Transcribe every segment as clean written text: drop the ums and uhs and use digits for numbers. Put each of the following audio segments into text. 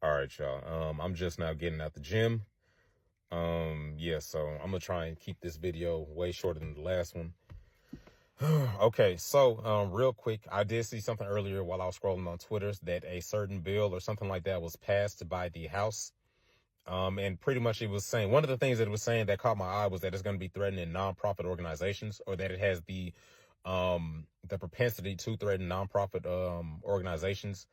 All right, y'all. I'm just now getting out the gym. Yeah, so I'm gonna try and keep this video way shorter than the last one. Okay, so real quick, I did see something earlier while I was scrolling on Twitter that a certain bill or something like that was passed by the House. And pretty much it was saying, one of the things that it was saying that caught my eye was that it's going to be threatening nonprofit organizations, or that it has the propensity to threaten nonprofit organizations,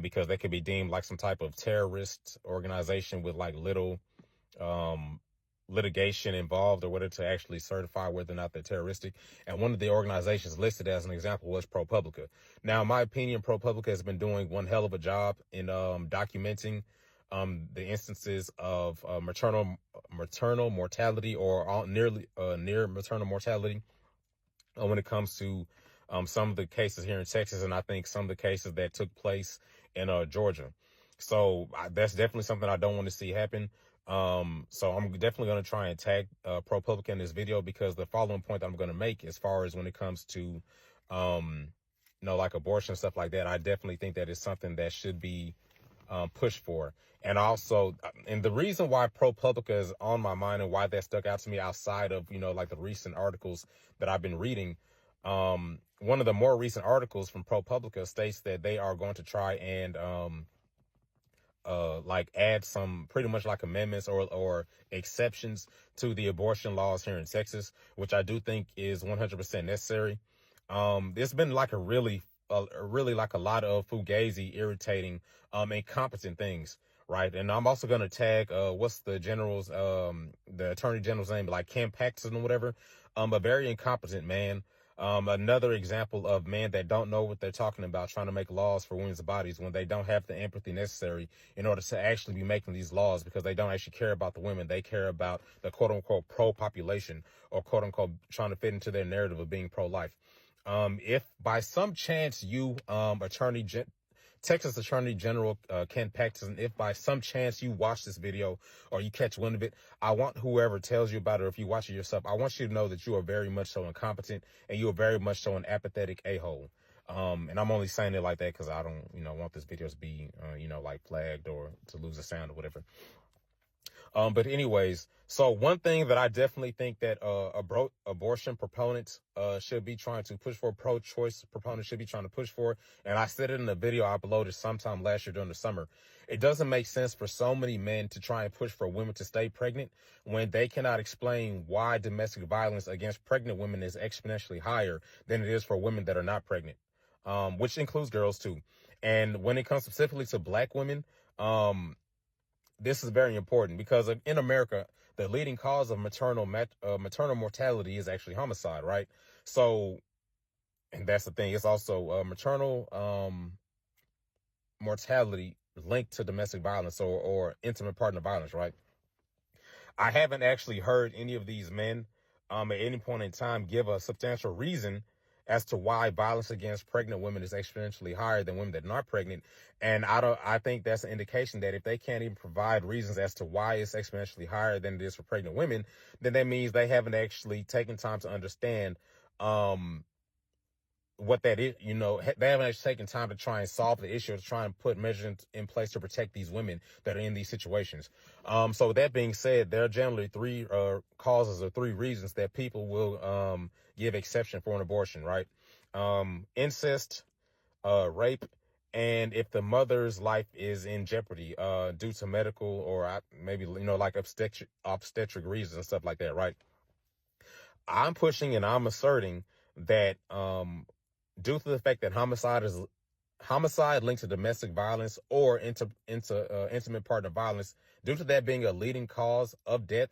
because they could be deemed like some type of terrorist organization with like little litigation involved or whether to actually certify whether or not they're terroristic. And one of the organizations listed as an example was ProPublica. Now, in my opinion, ProPublica has been doing one hell of a job in documenting the instances of maternal mortality, or near maternal mortality, when it comes to some of the cases here in Texas, and I think some of the cases that took place in Georgia. So that's definitely something I don't want to see happen. So I'm definitely going to try and tag ProPublica in this video, because the following point that I'm going to make, as far as when it comes to like abortion and stuff like that, I definitely think that it's something that should be pushed for. And also, and the reason why ProPublica is on my mind and why that stuck out to me, outside of, like the recent articles that I've been reading, one of the more recent articles from ProPublica states that they are going to try and like add some pretty much like amendments or exceptions to the abortion laws here in Texas, which I do think is 100% necessary. There's been like a really like a lot of fugazi, irritating, incompetent things, right? And I'm also going to tag, what's the attorney general's name, like Ken Paxton or whatever, a very incompetent man. Another example of men that don't know what they're talking about, trying to make laws for women's bodies when they don't have the empathy necessary in order to actually be making these laws, because they don't actually care about the women. They care about the quote unquote pro-population, or quote unquote trying to fit into their narrative of being pro-life. If by some chance you, Texas Attorney General Ken Paxton, if by some chance you watch this video or you catch wind of it, I want whoever tells you about it, or if you watch it yourself, I want you to know that you are very much so incompetent, and you are very much so an apathetic a-hole. And I'm only saying it like that because I don't, want this video to be, like flagged or to lose the sound or whatever. But anyways, so one thing that I definitely think that abortion proponents should be trying to push for, pro-choice proponents should be trying to push for, and I said it in a video I uploaded sometime last year during the summer, it doesn't make sense for so many men to try and push for women to stay pregnant when they cannot explain why domestic violence against pregnant women is exponentially higher than it is for women that are not pregnant, which includes girls too. And when it comes specifically to black women, this is very important, because in America, the leading cause of maternal mortality is actually homicide, right? So, and that's the thing. It's also maternal mortality linked to domestic violence or intimate partner violence, right? I haven't actually heard any of these men at any point in time give a substantial reason as to why violence against pregnant women is exponentially higher than women that are not pregnant. And I think that's an indication that if they can't even provide reasons as to why it's exponentially higher than it is for pregnant women, then that means they haven't actually taken time to understand, what that is. They haven't actually taken time to try and solve the issue, to try and put measures in place to protect these women that are in these situations. So with that being said, there are generally three causes or three reasons that people will give exception for an abortion, right? Incest, rape, and if the mother's life is in jeopardy due to medical or maybe like obstetric reasons and stuff like that, right? I'm pushing and I'm asserting that due to the fact that homicide linked to domestic violence or intimate partner violence, due to that being a leading cause of death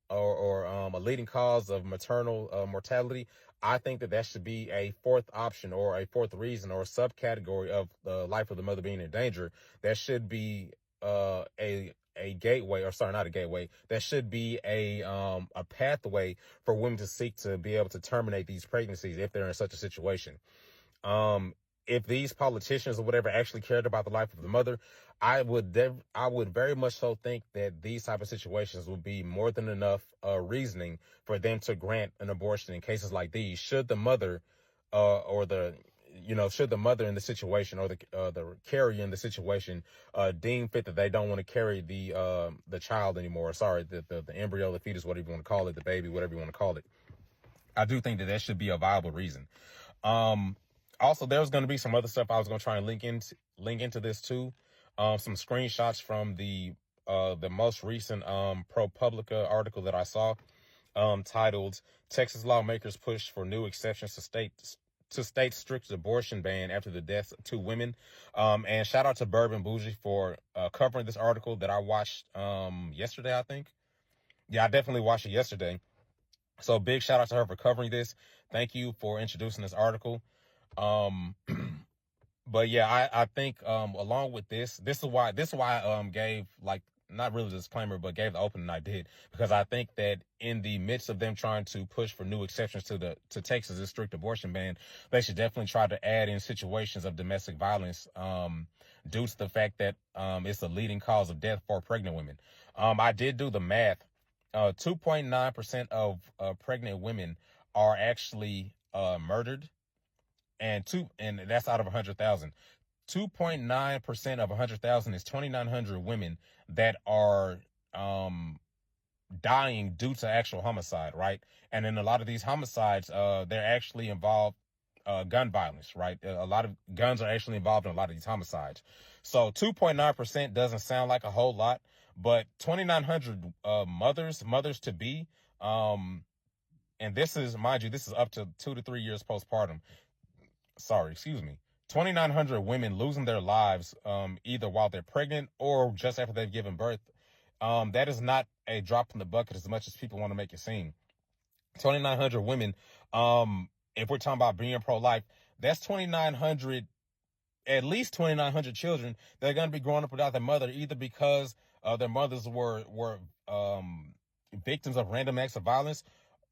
or a leading cause of maternal mortality, I think that should be a fourth option, or a fourth reason, or a subcategory of the life of the mother being in danger. That should be a gateway, or sorry, not a gateway. That should be a pathway for women to seek to be able to terminate these pregnancies if they're in such a situation. If these politicians or whatever actually cared about the life of the mother, I would very much so think that these type of situations would be more than enough reasoning for them to grant an abortion in cases like these, should the mother or should the mother in the situation or the carrier in the situation deem fit that they don't want to carry the child anymore, sorry, the embryo, the fetus, whatever you want to call it, the baby, whatever you want to call it, I do think that should be a viable reason. Also, there's going to be some other stuff I was going to try and link into this too. Some screenshots from the most recent ProPublica article that I saw, titled "Texas Lawmakers Push for New Exceptions to State Strict Abortion Ban After the Deaths of 2 Women." And shout out to Bourbon Bougie for covering this article that I watched yesterday, I think. Yeah, I definitely watched it yesterday. So big shout out to her for covering this. Thank you for introducing this article. But yeah, I think along with this is why I gave, like, not really a disclaimer, but gave the opening I did, because I think that in the midst of them trying to push for new exceptions to Texas's strict abortion ban, they should definitely try to add in situations of domestic violence due to the fact that it's the leading cause of death for pregnant women. I did do the math. 2.9% of pregnant women are actually murdered, and that's out of 100,000. 2.9% of 100,000 is 2,900 women that are dying due to actual homicide, right? And in a lot of these homicides, they're actually involved gun violence, right? A lot of guns are actually involved in a lot of these homicides. So 2.9% doesn't sound like a whole lot, but 2,900 mothers to be, and this is, mind you, this is up to 2 to 3 years postpartum. 2,900 women losing their lives either while they're pregnant or just after they've given birth. That is not a drop in the bucket as much as people want to make it seem. 2,900 women, if we're talking about being pro-life, that's 2,900, at least 2,900 children that are going to be growing up without their mother, either because their mothers were victims of random acts of violence,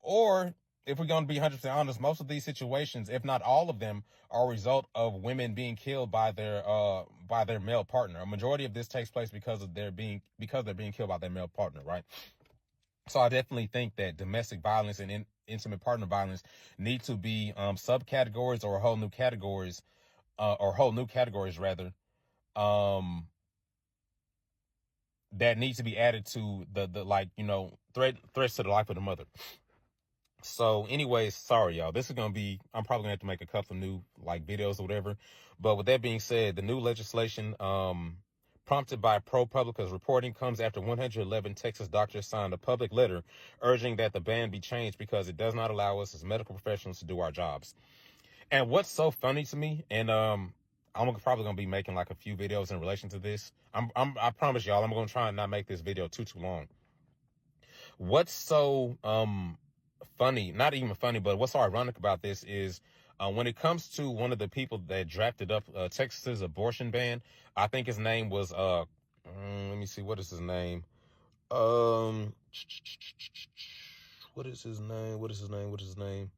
or, if we're going to be 100% honest, most of these situations, if not all of them, are a result of women being killed by their male partner. A majority of this takes place because they're being killed by their male partner, right? So I definitely think that domestic violence and intimate partner violence need to be subcategories or whole new categories rather, that need to be added to the threats to the life of the mother. So anyways, sorry y'all, this is going to be, I'm probably gonna have to make a couple of new videos or whatever. But with that being said, the new legislation prompted by ProPublica's reporting comes after 111 Texas doctors signed a public letter urging that the ban be changed because it does not allow us as medical professionals to do our jobs. And what's so funny to me, and I'm probably gonna be making a few videos in relation to this. I promise y'all, I'm gonna try and not make this video too long. What's so funny, not even funny, but what's so ironic about this is when it comes to one of the people that drafted up Texas's abortion ban, I think his name was let me see, what is his name? What is his name?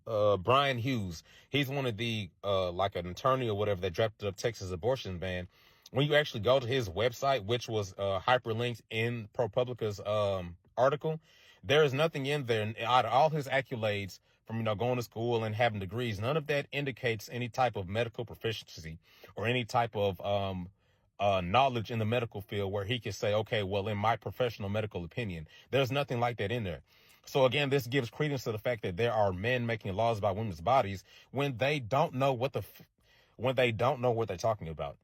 Bryan Hughes. He's one of the an attorney or whatever that drafted up Texas abortion ban. When you actually go to his website, which was hyperlinked in ProPublica's article, there is nothing in there. And out of all his accolades from going to school and having degrees, none of that indicates any type of medical proficiency or any type of knowledge in the medical field where he could say, okay, well, in my professional medical opinion. There's nothing like that in there. So again, this gives credence to the fact that there are men making laws about women's bodies when they don't know what they're talking about,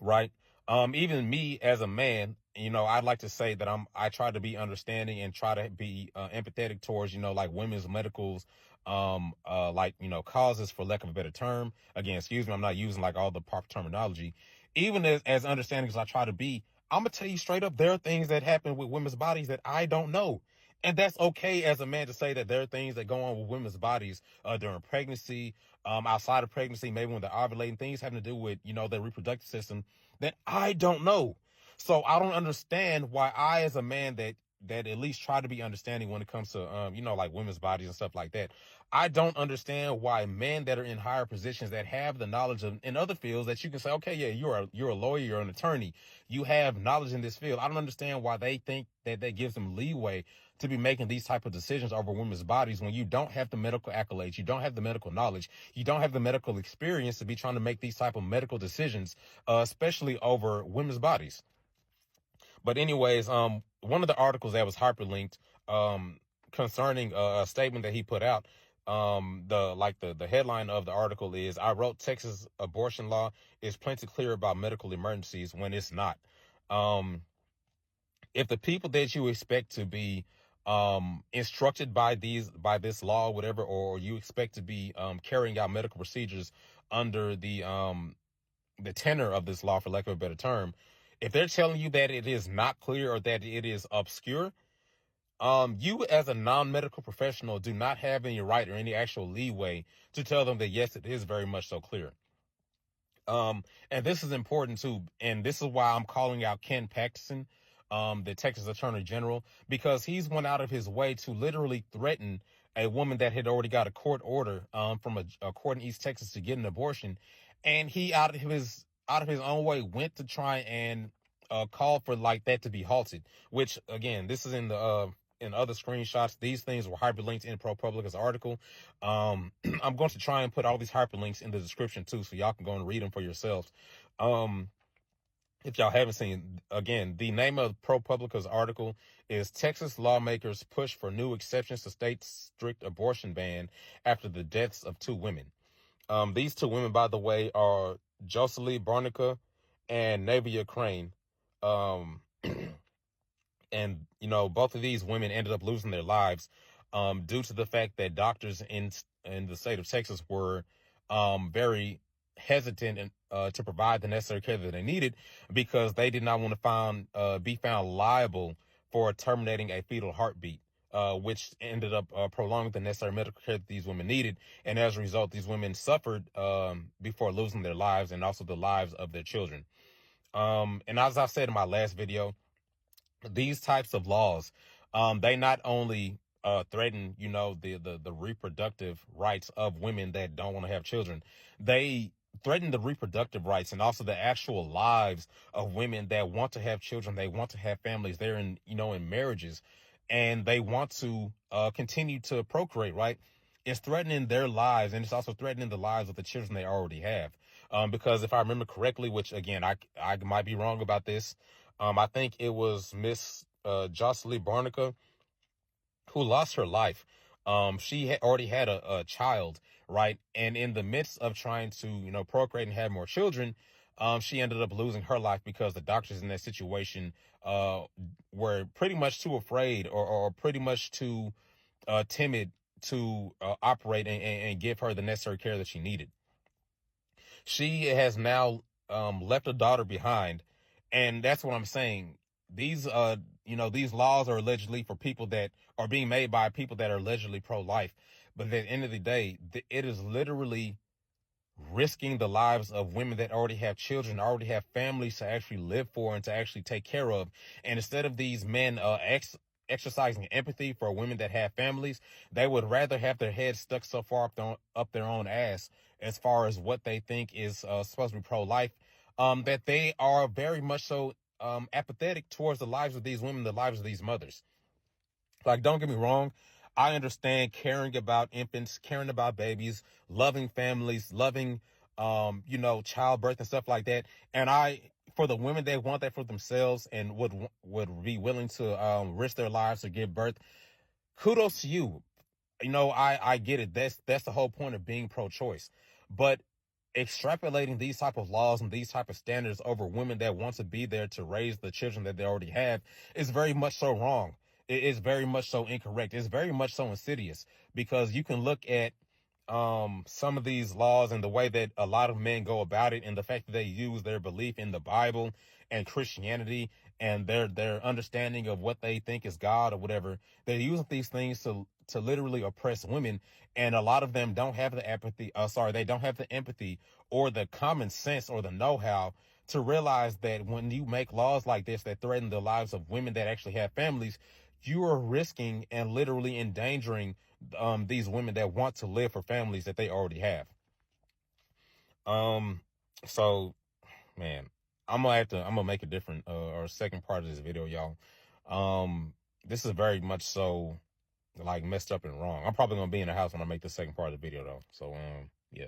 right? Even me as a man, I'd like to say that I try to be understanding and try to be empathetic towards, women's medicals, causes, for lack of a better term. Again, excuse me, I'm not using all the proper terminology. Even as understanding as I try to be, I'm gonna tell you straight up, there are things that happen with women's bodies that I don't know. And that's okay as a man to say that there are things that go on with women's bodies during pregnancy, outside of pregnancy, maybe when they're ovulating, things having to do with, their reproductive system that I don't know. So I don't understand why I, as a man that that at least try to be understanding when it comes to you know, like women's bodies and stuff like that. I don't understand why men that are in higher positions that have the knowledge of in other fields that you can say, okay, yeah, you're a lawyer, you're an attorney, you have knowledge in this field. I don't understand why they think that gives them leeway to be making these type of decisions over women's bodies when you don't have the medical accolades, you don't have the medical knowledge, you don't have the medical experience to be trying to make these type of medical decisions, especially over women's bodies. But anyways, one of the articles that was hyperlinked, concerning a statement that he put out, the headline of the article is, I wrote Texas abortion law is plenty clear about medical emergencies when it's not. If the people that you expect to be instructed by this law or whatever, or you expect to be carrying out medical procedures under the tenor of this law, for lack of a better term, if they're telling you that it is not clear or that it is obscure, you as a non-medical professional do not have any right or any actual leeway to tell them that yes, it is very much so clear. And this is important too, and this is why I'm calling out Ken Paxton, the Texas Attorney General, because he's went out of his way to literally threaten a woman that had already got a court order from a court in East Texas to get an abortion, and he out of his own way went to try and call for like that to be halted. Which again, this is in the in other screenshots. These things were hyperlinked in ProPublica's article. I'm going to try and put all these hyperlinks in the description too, so y'all can go and read them for yourselves. If y'all haven't seen, again, the name of ProPublica's article is Texas Lawmakers Push for New Exceptions to State's Strict Abortion Ban After the Deaths of Two Women. These two women, by the way, are Jocelyn Barnica and Navia Crane. And, you know, both of these women ended up losing their lives due to the fact that doctors in the state of Texas were very hesitant to provide the necessary care that they needed, because they did not want to be found liable for terminating a fetal heartbeat, which ended up prolonging the necessary medical care that these women needed. And as a result, these women suffered before losing their lives and also the lives of their children. And as I said in my last video, these types of laws, they not only threaten, you know, the reproductive rights of women that don't want to have children, they threaten the reproductive rights and also the actual lives of women that want to have children. They want to have families. They're in, you know, in marriages, and they want to continue to procreate, right? It's threatening their lives, and it's also threatening the lives of the children they already have. Because if I remember correctly, which again, I might be wrong about this, I think it was Miss Jocelyn Barnica who lost her life. She already had a child, right? And in the midst of trying to, you know, procreate and have more children, she ended up losing her life because the doctors in that situation were pretty much too afraid or pretty much too timid to operate and give her the necessary care that she needed. She has now left a daughter behind, and that's what I'm saying. These you know, these laws are allegedly for people that are being made by people that are allegedly pro-life, but at the end of the day, it is literally risking the lives of women that already have children, already have families to actually live for and to actually take care of. And instead of these men exercising empathy for women that have families, they would rather have their heads stuck so far up their own ass as far as what they think is supposed to be pro-life, that they are very much so apathetic towards the lives of these women, the lives of these mothers. Like, don't get me wrong, I understand caring about infants, caring about babies, loving families, loving, you know, childbirth and stuff like that. And for the women that want that for themselves and would be willing to risk their lives to give birth, kudos to you. You know, I get it. That's the whole point of being pro-choice. But extrapolating these type of laws and these type of standards over women that want to be there to raise the children that they already have is very much so wrong. It is very much so incorrect. It's very much so insidious, because you can look at some of these laws and the way that a lot of men go about it, and the fact that they use their belief in the Bible and Christianity and their understanding of what they think is God or whatever. They're using these things to literally oppress women, and a lot of them don't have the they don't have the empathy or the common sense or the know-how to realize that when you make laws like this that threaten the lives of women that actually have families, you are risking and literally endangering these women that want to live for families that they already have. So man, I'm gonna make a different or second part of this video, y'all. This is very much so like messed up and wrong. I'm probably gonna be in the house when I make the second part of the video though. So yeah.